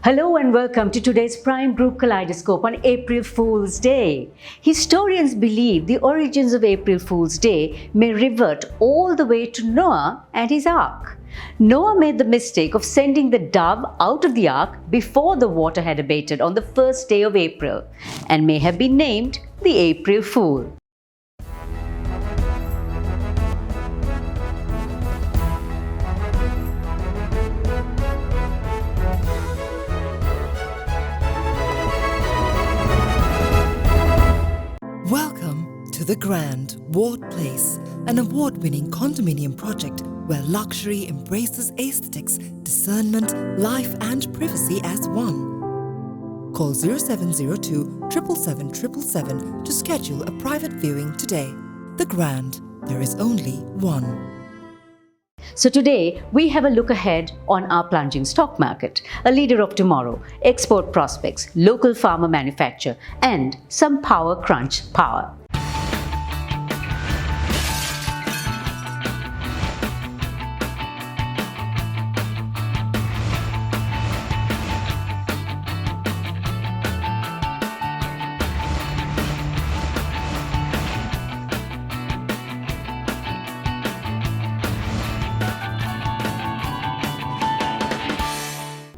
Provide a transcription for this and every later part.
Hello and welcome to today's Prime Group Kaleidoscope on April Fool's Day. Historians believe the origins of April Fool's Day may revert all the way to Noah and his ark. Noah made the mistake of sending the dove out of the ark before the water had abated on the first day of April and may have been named the April Fool. Welcome to The Grand Ward Place, an award-winning condominium project where luxury embraces aesthetics, discernment, life and privacy as one. Call 0702 777 777 to schedule a private viewing today. The Grand, there is only one. So today, we have a look ahead on our plunging stock market, a leader of tomorrow, export prospects, local farmer manufacture, and some power crunch power.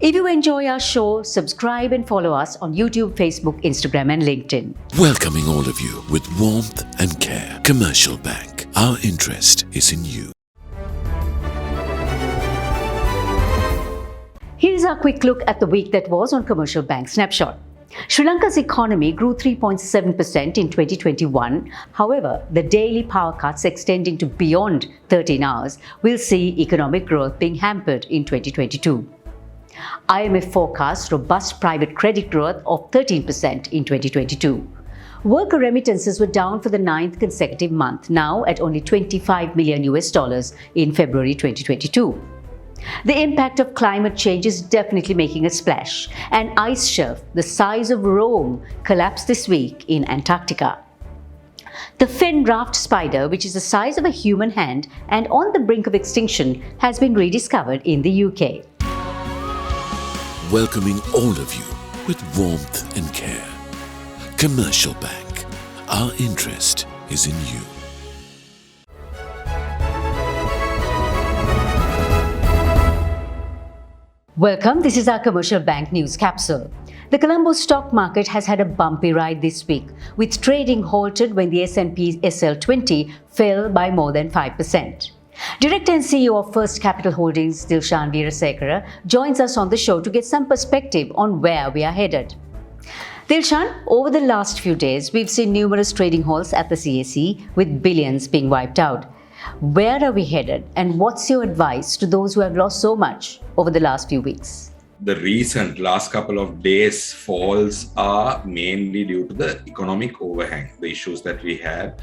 If you enjoy our show, subscribe and follow us on YouTube, Facebook, Instagram and LinkedIn. Welcoming all of you with warmth and care. Commercial Bank. Our interest is in you. Here's our quick look at the week that was on Commercial Bank Snapshot. Sri Lanka's economy grew 3.7% in 2021. However, the daily power cuts extending to beyond 13 hours will see economic growth being hampered in 2022. IMF forecasts robust private credit growth of 13% in 2022. Worker remittances were down for the 9th consecutive month, now at only $25 million in February 2022. The impact of climate change is definitely making a splash. An ice shelf the size of Rome collapsed this week in Antarctica. The fin raft spider, which is the size of a human hand and on the brink of extinction, has been rediscovered in the UK. Welcoming all of you with warmth and care. Commercial Bank. Our interest is in you. Welcome, this is our Commercial Bank News Capsule. The Colombo stock market has had a bumpy ride this week, with trading halted when the S&P SL20 fell by more than 5%. Director and CEO of First Capital Holdings, Dilshan Veerasekara, joins us on the show to get some perspective on where we are headed. Dilshan, over the last few days, we've seen numerous trading halts at the CAC with billions being wiped out. Where are we headed, and what's your advice to those who have lost so much over the last few weeks? The recent last couple of days falls are mainly due to the economic overhang, the issues that we had,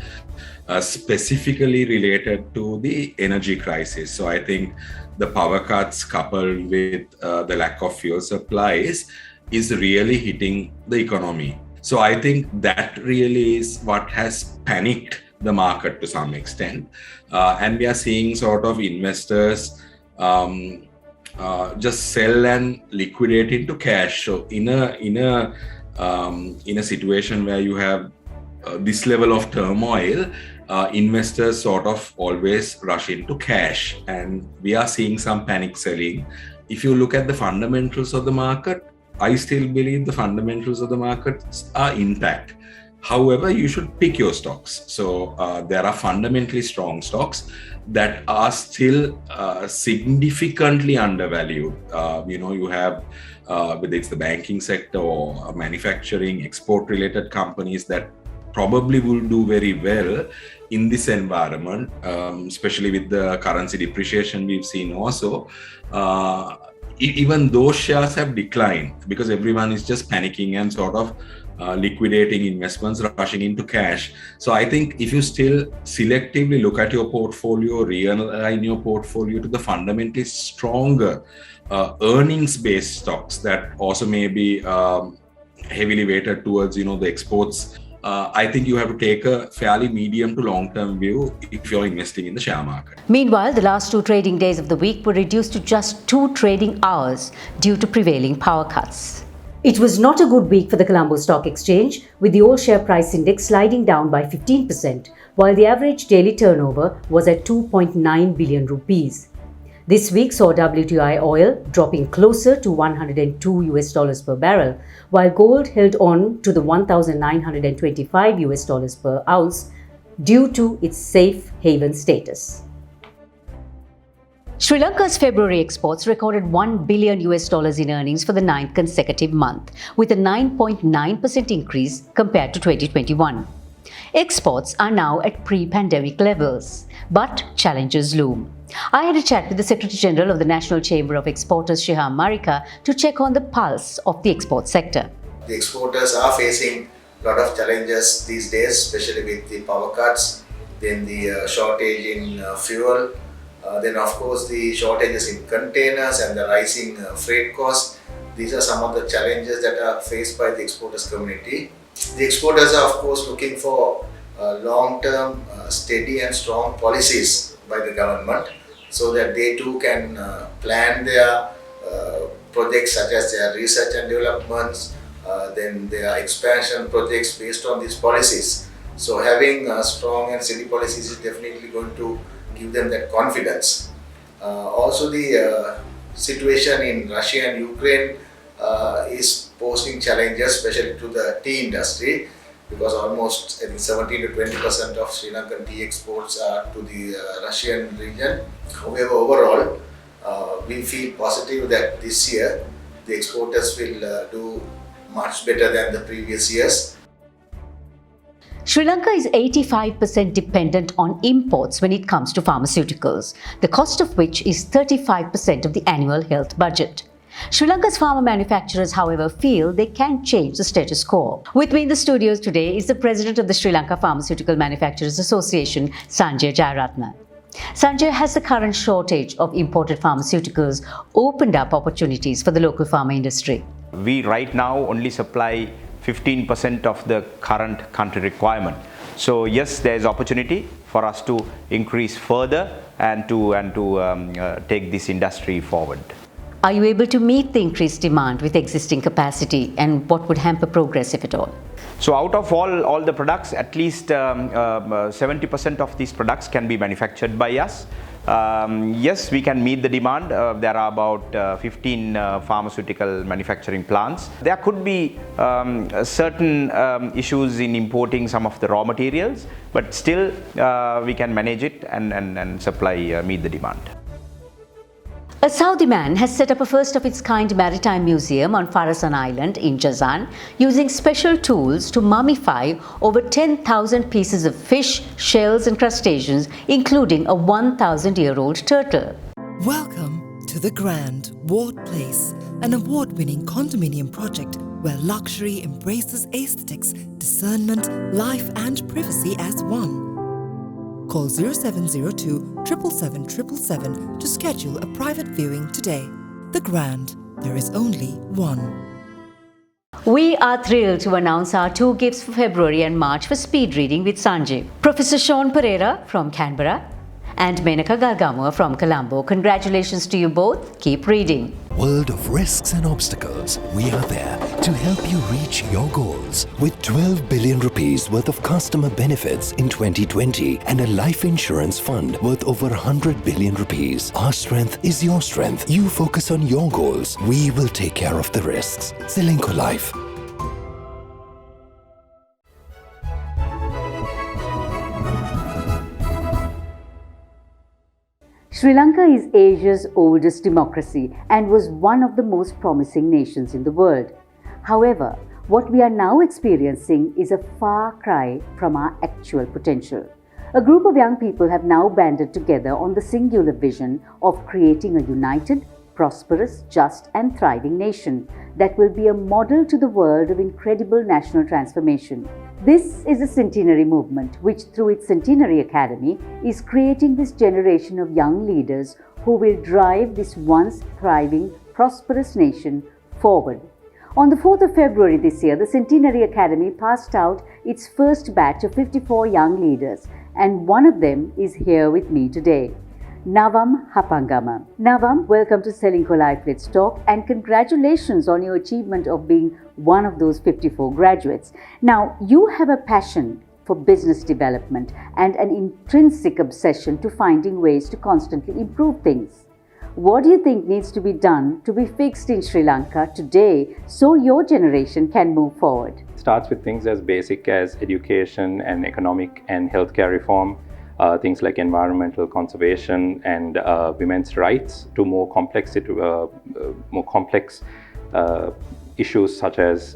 specifically related to the energy crisis. So I think the power cuts coupled with the lack of fuel supplies is really hitting the economy. So I think that really is what has panicked the market to some extent. And we are seeing sort of investors just sell and liquidate into cash. So in a situation where you have this level of turmoil, investors sort of always rush into cash, and we are seeing some panic selling. If you look at the fundamentals of the market, I still believe the fundamentals of the markets are intact. However, you should pick your stocks. So there are fundamentally strong stocks that are still significantly undervalued. You have whether it's the banking sector or manufacturing, export-related companies that probably will do very well in this environment, especially with the currency depreciation we've seen also. Even those shares have declined because everyone is just panicking and sort of liquidating investments, rushing into cash. So I think if you still selectively look at your portfolio, realign your portfolio to the fundamentally stronger earnings-based stocks that also may be heavily weighted towards the exports I think you have to take a fairly medium to long-term view if you're investing in the share market. Meanwhile, the last 2 trading days of the week were reduced to just 2 trading hours due to prevailing power cuts. It was not a good week for the Colombo Stock Exchange, with the all-share price index sliding down by 15%, while the average daily turnover was at 2.9 billion rupees. This week saw WTI oil dropping closer to $102 per barrel, while gold held on to the $1,925 per ounce due to its safe haven status. Sri Lanka's February exports recorded $1 billion in earnings for the 9th consecutive month, with a 9.9% increase compared to 2021. Exports are now at pre-pandemic levels, but challenges loom. I had a chat with the Secretary General of the National Chamber of Exporters, Shiham Marika, to check on the pulse of the export sector. The exporters are facing a lot of challenges these days, especially with the power cuts, then the shortage in fuel, then of course the shortages in containers and the rising freight costs. These are some of the challenges that are faced by the exporters community. The exporters are of course looking for long-term, steady and strong policies by the government so that they too can plan their projects such as their research and developments, then their expansion projects based on these policies. So having strong and steady policies is definitely going to give them that confidence. Also the situation in Russia and Ukraine is posing challenges, especially to the tea industry, because almost 17 to 20% of Sri Lankan tea exports are to the Russian region. However, overall, we feel positive that this year the exporters will do much better than the previous years. Sri Lanka is 85% dependent on imports when it comes to pharmaceuticals, the cost of which is 35% of the annual health budget. Sri Lanka's pharma manufacturers, however, feel they can change the status quo. With me in the studios today is the president of the Sri Lanka Pharmaceutical Manufacturers Association, Sanjay Jayaratne. Sanjay, has the current shortage of imported pharmaceuticals opened up opportunities for the local pharma industry? We right now only supply 15% of the current country requirement. So yes, there is opportunity for us to increase further and to take this industry forward. Are you able to meet the increased demand with existing capacity, and what would hamper progress, if at all? So out of all the products, at least 70% of these products can be manufactured by us. Yes, we can meet the demand. There are about 15 pharmaceutical manufacturing plants. There could be certain issues in importing some of the raw materials, but still we can manage it and supply, meet the demand. A Saudi man has set up a first-of-its-kind maritime museum on Farasan Island in Jazan, using special tools to mummify over 10,000 pieces of fish, shells and crustaceans, including a 1,000-year-old turtle. Welcome to the Grand Ward Place, an award-winning condominium project where luxury embraces aesthetics, discernment, life and privacy as one. Call 0702 777 777 to schedule a private viewing today. The Grand, there is only one. We are thrilled to announce our 2 gifts for February and March for speed reading with Sanjay. Professor Sean Pereira from Canberra and Menaka Galgamua from Colombo. Congratulations to you both. Keep reading. World of risks and obstacles, we are there to help you reach your goals. With 12 billion rupees worth of customer benefits in 2020 and a life insurance fund worth over 100 billion rupees. Our strength is your strength. You focus on your goals. We will take care of the risks. Srilanka Life. Sri Lanka is Asia's oldest democracy and was one of the most promising nations in the world. However, what we are now experiencing is a far cry from our actual potential. A group of young people have now banded together on the singular vision of creating a united, prosperous, just and thriving nation that will be a model to the world of incredible national transformation. This is a centenary movement which, through its Centenary Academy, is creating this generation of young leaders who will drive this once thriving, prosperous nation forward. On the 4th of February this year, the Centenary Academy passed out its first batch of 54 young leaders, and one of them is here with me today. Navam Hapangama. Navam, welcome to Srilanka Life Let's Talk, and congratulations on your achievement of being one of those 54 graduates. Now, you have a passion for business development and an intrinsic obsession to finding ways to constantly improve things. What do you think needs to be done to be fixed in Sri Lanka today so your generation can move forward? It starts with things as basic as education and economic and healthcare reform. Things like environmental conservation and women's rights, to more complex issues such as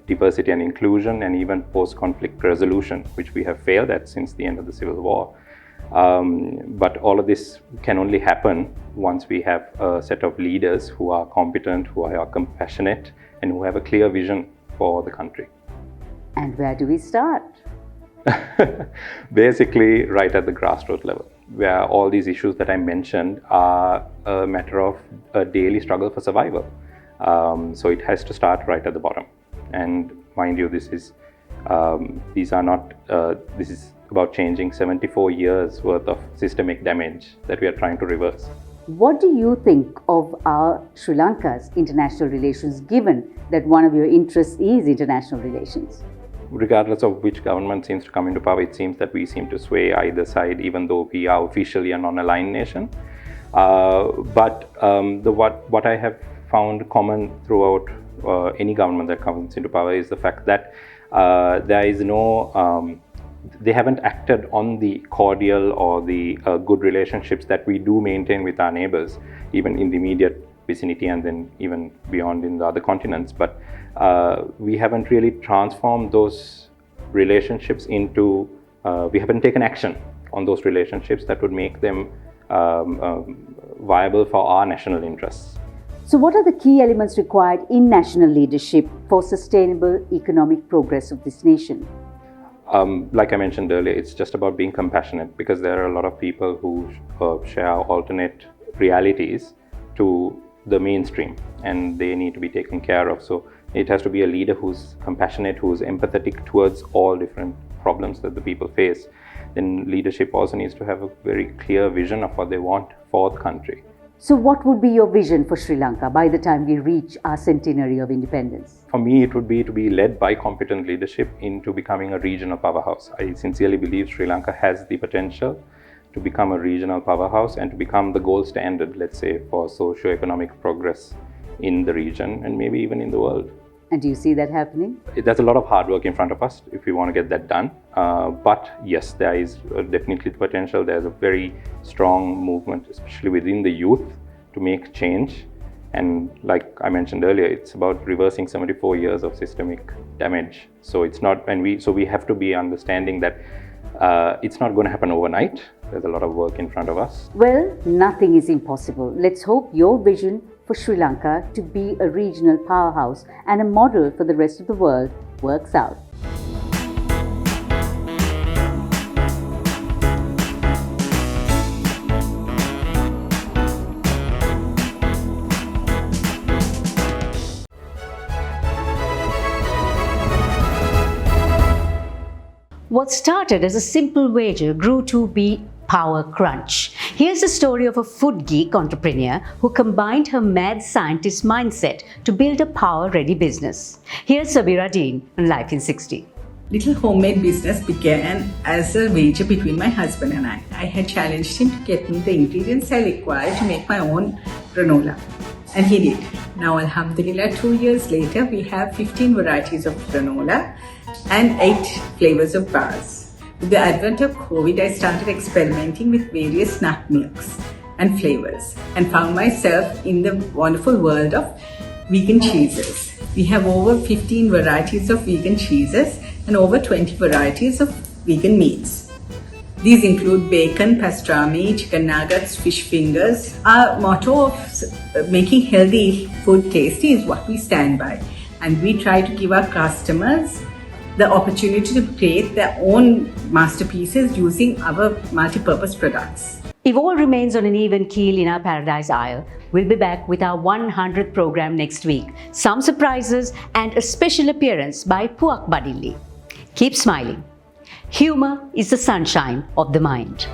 diversity and inclusion, and even post-conflict resolution, which we have failed at since the end of the Civil War. But all of this can only happen once we have a set of leaders who are competent, who are compassionate, and who have a clear vision for the country. And where do we start? Basically, right at the grassroots level, where all these issues that I mentioned are a matter of a daily struggle for survival. So it has to start right at the bottom. And mind you, this is about changing 74 years worth of systemic damage that we are trying to reverse. What do you think of our Sri Lanka's international relations, given that one of your interests is international relations? Regardless of which government seems to come into power, it seems that we seem to sway either side, even though we are officially a non-aligned nation. But what I have found common throughout any government that comes into power is the fact that there is no, they haven't acted on the cordial or the good relationships that we do maintain with our neighbors, even in the immediate vicinity and then even beyond in the other continents. But we haven't really transformed those relationships into, we haven't taken action on those relationships that would make them viable for our national interests. So what are the key elements required in national leadership for sustainable economic progress of this nation? Like I mentioned earlier, it's just about being compassionate, because there are a lot of people who share alternate realities to the mainstream, and they need to be taken care of. So it has to be a leader who's compassionate, who's empathetic towards all different problems that the people face. Then leadership also needs to have a very clear vision of what they want for the country. So what would be your vision for Sri Lanka by the time we reach our centenary of independence? For me, it would be to be led by competent leadership into becoming a regional powerhouse. I sincerely believe Sri Lanka has the potential to become a regional powerhouse and to become the gold standard, let's say, for socio-economic progress in the region and maybe even in the world. And do you see that happening? There's a lot of hard work in front of us if we want to get that done. But yes, there is definitely the potential. There's a very strong movement, especially within the youth, to make change. And like I mentioned earlier, it's about reversing 74 years of systemic damage. So it's not, and we have to be understanding that it's not going to happen overnight. There's a lot of work in front of us. Well, nothing is impossible. Let's hope your vision for Sri Lanka to be a regional powerhouse and a model for the rest of the world works out. What started as a simple wager grew to be power crunch. Here's the story of a food geek entrepreneur who combined her mad scientist mindset to build a power-ready business. Here's Savithri on Life in 60. Little homemade business began as a wager between my husband and I. I had challenged him to get me the ingredients I required to make my own granola. And he did. Now, alhamdulillah, 2 years later, we have 15 varieties of granola and 8 flavors of bars. With the advent of COVID, I started experimenting with various nut milks and flavors and found myself in the wonderful world of vegan cheeses. We have over 15 varieties of vegan cheeses and over 20 varieties of vegan meats. These include bacon, pastrami, chicken nuggets, fish fingers. Our motto of making healthy food tasty is what we stand by, and we try to give our customers the opportunity to create their own masterpieces using our multi-purpose products. If all remains on an even keel in our Paradise Isle, we'll be back with our 100th program next week. Some surprises and a special appearance by Puak Badili. Keep smiling. Humor is the sunshine of the mind.